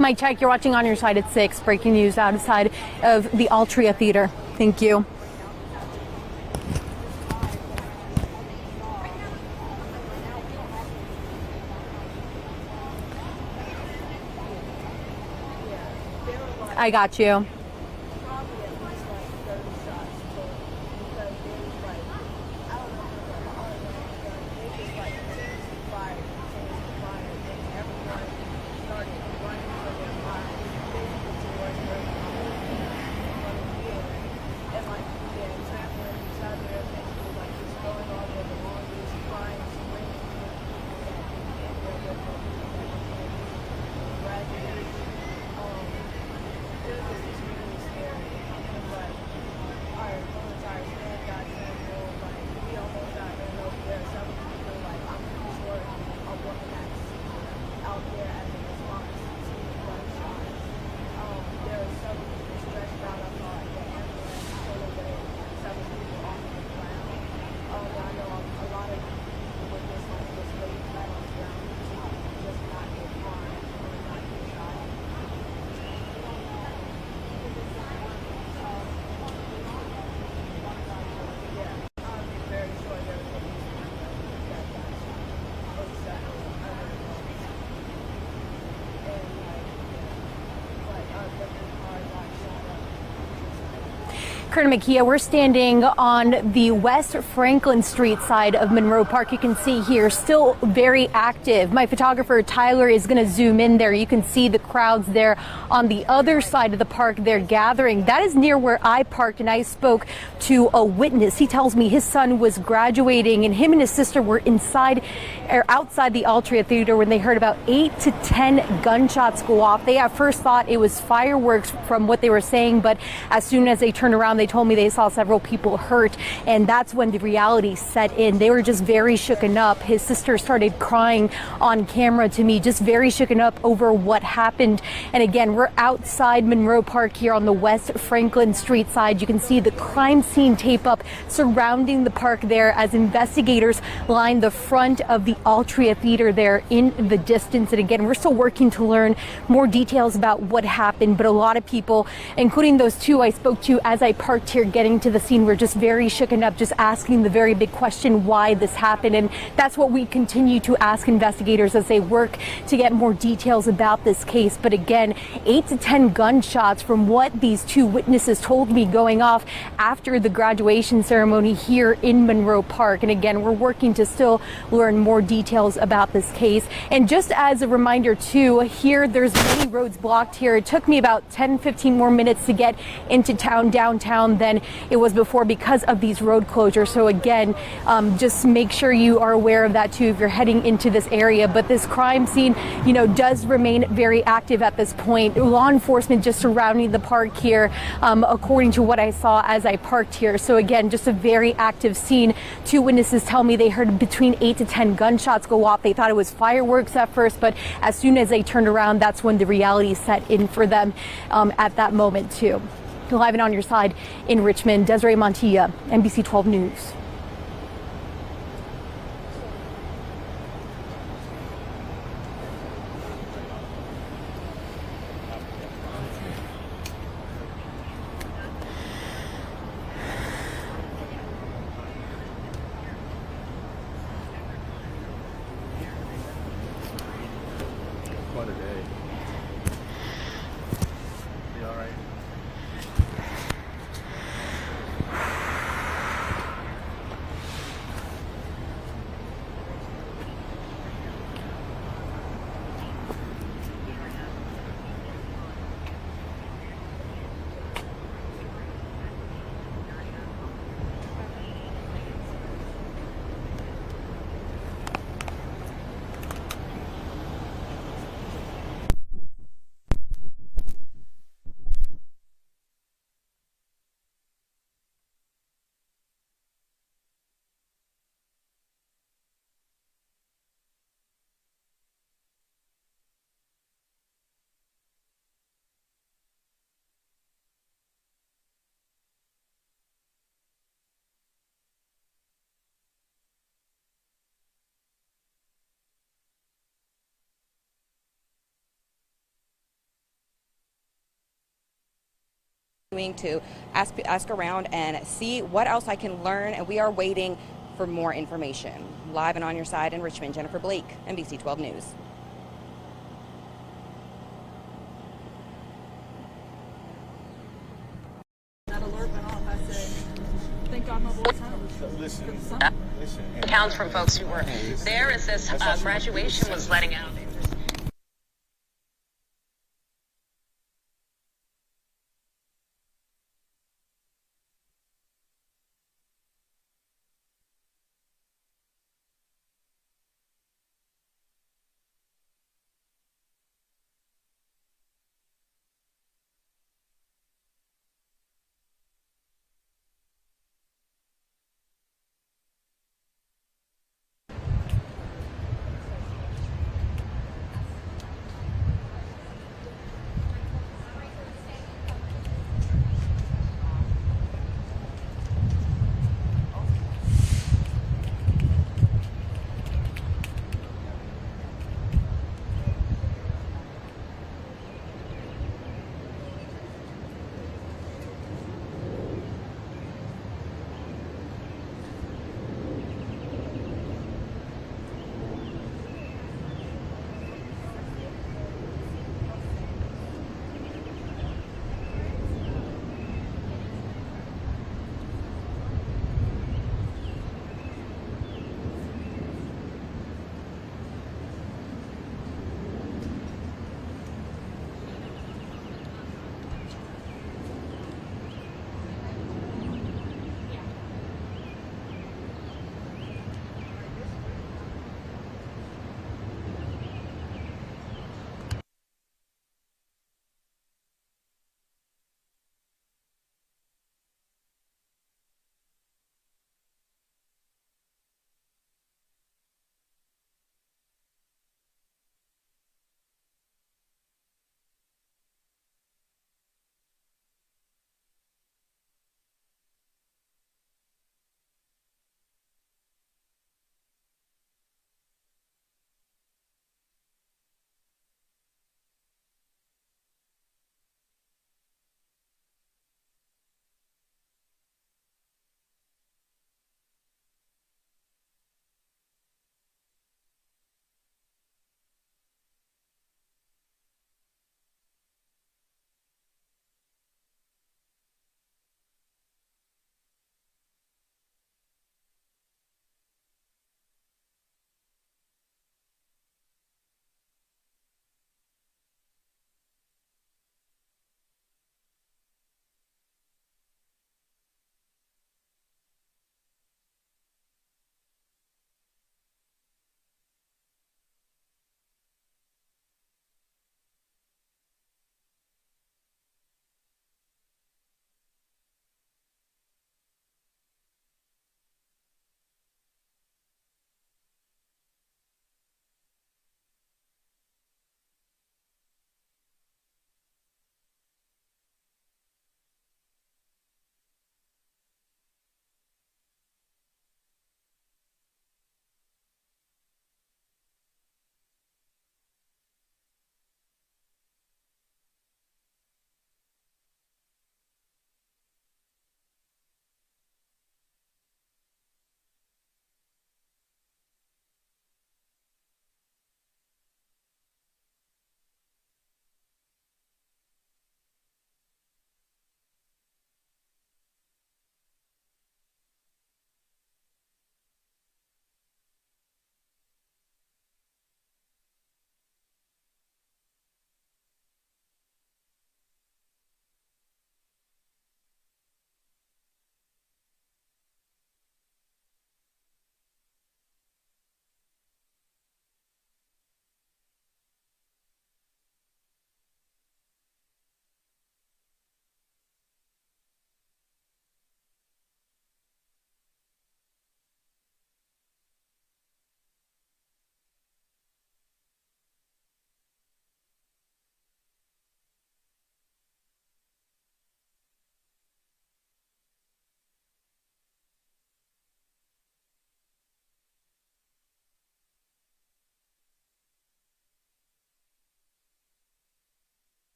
Mike Check, you're watching On Your Side at 6. Breaking news outside of the Altria Theater. Thank you. I got you. Colonel McKeah, we're standing on the West Franklin Street side of Monroe Park. You can see here, still very active. My photographer, Tyler, is going to zoom in there. You can see the crowds there on the other side of the park. They're gathering. That is near where I parked, and I spoke to a witness. He tells me his son was graduating, and him and his sister were inside or outside the Altria Theater when they heard about 8 to 10 gunshots go off. They at first thought it was fireworks from what they were saying, but as soon as they turned around, they told me they saw several people hurt, and that's when the reality set in. They were just very shooken up. His sister started crying on camera to me, just very shooken up over what happened. And again, we're outside Monroe Park here on the West Franklin Street side. You can see the crime scene tape up surrounding the park there as investigators line the front of the Altria Theater there in the distance. And again, we're still working to learn more details about what happened, but a lot of people, including those two I spoke to as I parked here getting to the scene, were just very shooken up, just asking the very big question, why this happened. And that's what we continue to ask investigators as they work to get more details about this case. But again, 8 to 10 gunshots from what these two witnesses told me going off after the graduation ceremony here in Monroe Park. And again, we're working to still learn more details about this case. And just as a reminder too, here there's many roads blocked here. It took me about 10-15 more minutes to get into downtown than it was before because of these road closures. So again, just make sure you are aware of that too if you're heading into this area. But this crime scene, does remain very active at this point. Law enforcement just surrounding the park here, according to what I saw as I parked here. So again, just a very active scene. Two witnesses tell me they heard between 8 to 10 gunshots go off. They thought it was fireworks at first, but as soon as they turned around, that's when the reality set in for them at that moment too. Live and on your side in Richmond, Desiree Montilla, NBC 12 News. What a day. You all right? continuing to ask around and see what else I can learn, and we are waiting for more information. Live and on your side in Richmond, Jennifer Blake, NBC 12 News. That alert went off. I said, thank God my voice Listen. Accounts from folks who were there as this graduation was letting out.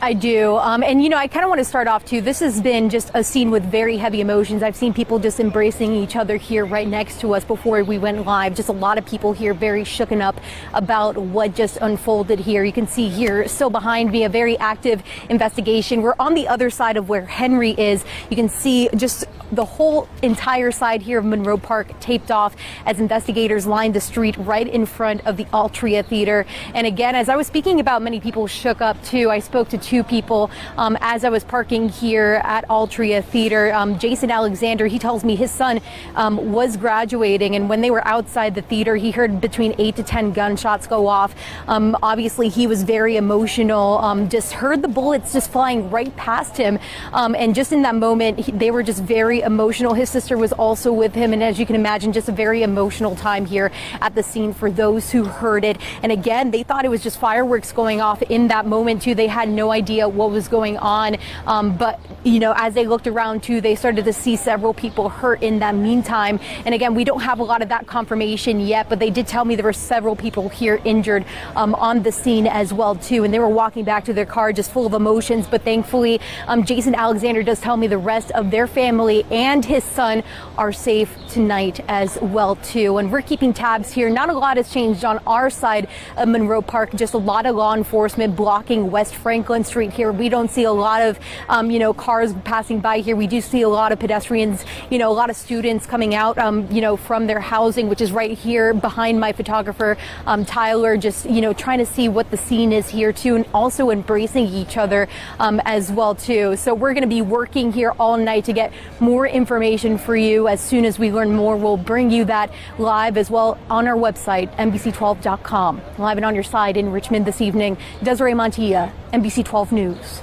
I do. And, you know, I kind of want to start off, too. This has been just a scene with very heavy emotions. I've seen people just embracing each other here right next to us before we went live. Just a lot of people here very shooken up about what just unfolded here. You can see here, still behind me, a very active investigation. We're on the other side of where Henry is. You can see just the whole entire side here of Monroe Park taped off as investigators lined the street right in front of the Altria Theater. And again, as I was speaking about, many people shook up too. I spoke to two people as I was parking here at Altria Theater. Jason Alexander, he tells me his son was graduating, and when they were outside the theater, he heard between 8 to 10 gunshots go off. Obviously, he was very emotional, just heard the bullets just flying right past him. And just in that moment, they were just very emotional. His sister was also with him, and as you can imagine, just a very emotional time here at the scene for those who heard it. And again, they thought it was just fireworks going off in that moment too. They had no idea what was going on. But you know, as they looked around too, they started to see several people hurt in that meantime. And again, we don't have a lot of that confirmation yet, but they did tell me there were several people here injured on the scene as well too. And they were walking back to their car just full of emotions. But thankfully, Jason Alexander does tell me the rest of their family and his son are safe tonight as well too. And we're keeping tabs here. Not a lot has changed on our side of Monroe Park. Just a lot of law enforcement blocking West Franklin Street here. We don't see a lot of you know, cars passing by here. We do see a lot of pedestrians, you know, a lot of students coming out you know, from their housing, which is right here behind my photographer Tyler, just, you know, trying to see what the scene is here too, and also embracing each other as well too. So we're going to be working here all night to get more information for you. As soon as we learn more, we'll bring you that live as well on our website, NBC12.com. Live and on your side in Richmond this evening, Desiree Montilla, NBC 12 News.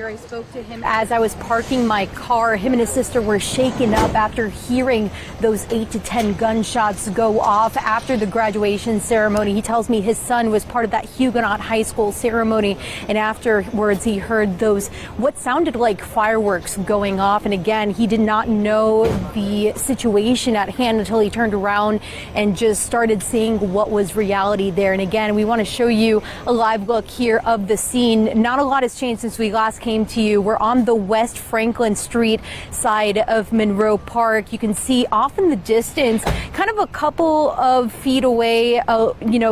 Alexander. I spoke to him as I was parking my car. Him and his sister were shaken up after hearing those 8 to 10 gunshots go off after the graduation ceremony. He tells me his son was part of that Huguenot high school ceremony, and afterwards he heard those what sounded like fireworks going off. And again, he did not know the situation at hand until he turned around and just started seeing what was reality there. And again, we want to show you a live look here of the scene. Not a lot has changed since we last came to you. We're on the West Franklin Street side of Monroe Park. You can see off in the distance, kind of a couple of feet away,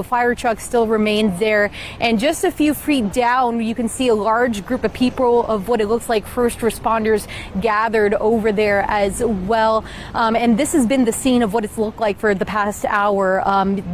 fire truck still remains there. And just a few feet down, you can see a large group of people of what it looks like first responders gathered over there as well. And this has been the scene of what it's looked like for the past hour.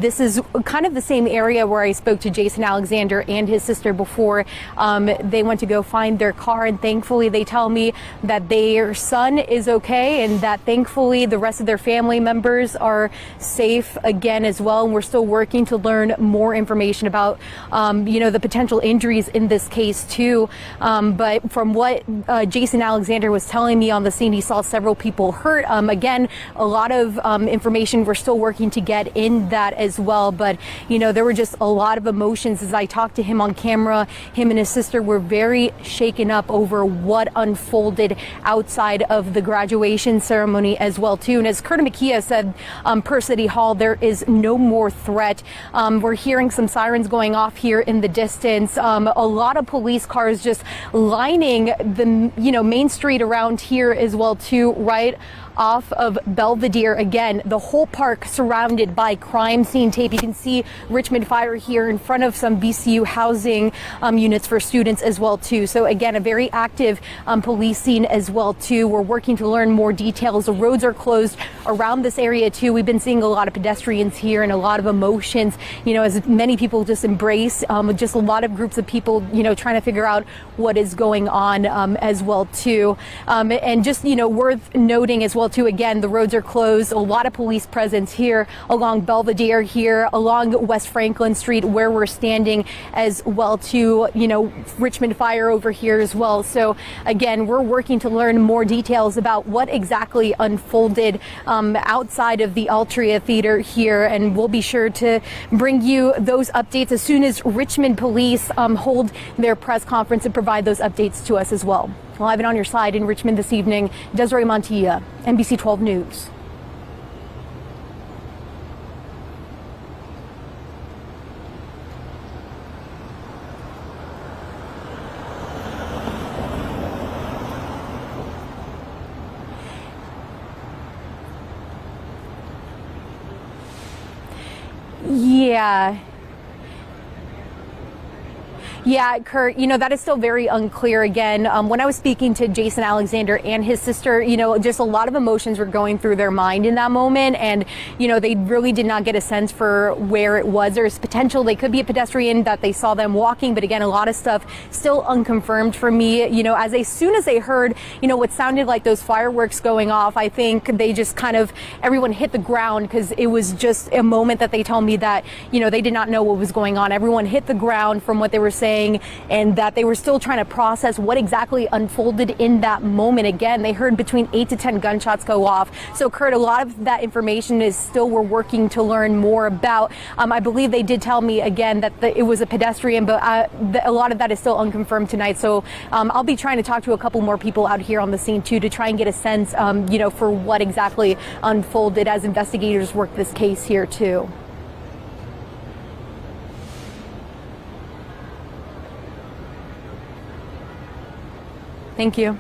This is kind of the same area where I spoke to Jason Alexander and his sister before they went to go find their car, and thankfully they tell me that their son is okay and that thankfully the rest of their family members are safe again as well. And we're still working to learn more information about the potential injuries in this case too. But from what Jason Alexander was telling me on the scene, he saw several people hurt. Again, a lot of information we're still working to get in that as well. But there were just a lot of emotions as I talked to him on camera. Him and his sister were very shaken up over what unfolded outside of the graduation ceremony as well too. And as Curtis McKee said per City Hall, there is no more threat. We're hearing some sirens going off here in the distance. A lot of police cars just lining the main street around here as well too, right off of Belvedere. Again, the whole park surrounded by crime scene tape. You can see Richmond Fire here in front of some BCU housing units for students as well too. So again, a very active police scene as well too. We're working to learn more details. The roads are closed around this area too. We've been seeing a lot of pedestrians here and a lot of emotions, as many people just embrace just a lot of groups of people, trying to figure out what is going on as well too. And just, worth noting as well too, again, the roads are closed. A lot of police presence here along Belvedere here, along West Franklin Street where we're standing as well too, Richmond Fire over here as well. So again, we're working to learn more details about what exactly unfolded outside of the Altria Theater here, and we'll be sure to bring you those updates as soon as Richmond police hold their press conference and provide those updates to us as well. Live and on your side in Richmond this evening, Desiree Montilla, NBC 12 News. Yeah, Kurt, that is still very unclear. Again, when I was speaking to Jason Alexander and his sister, just a lot of emotions were going through their mind in that moment. And, they really did not get a sense for where it was. There's potential they could be a pedestrian, that they saw them walking. But again, a lot of stuff still unconfirmed for me. As soon as they heard, what sounded like those fireworks going off, I think they just everyone hit the ground, because it was just a moment that they told me that, they did not know what was going on. Everyone hit the ground from what they were saying, and that they were still trying to process what exactly unfolded in that moment. Again, they heard between 8 to 10 gunshots go off. So, Kurt, a lot of that information is still we're working to learn more about. I believe they did tell me again that it was a pedestrian, but a lot of that is still unconfirmed tonight. So I'll be trying to talk to a couple more people out here on the scene too, to try and get a sense, for what exactly unfolded as investigators work this case here too. Thank you.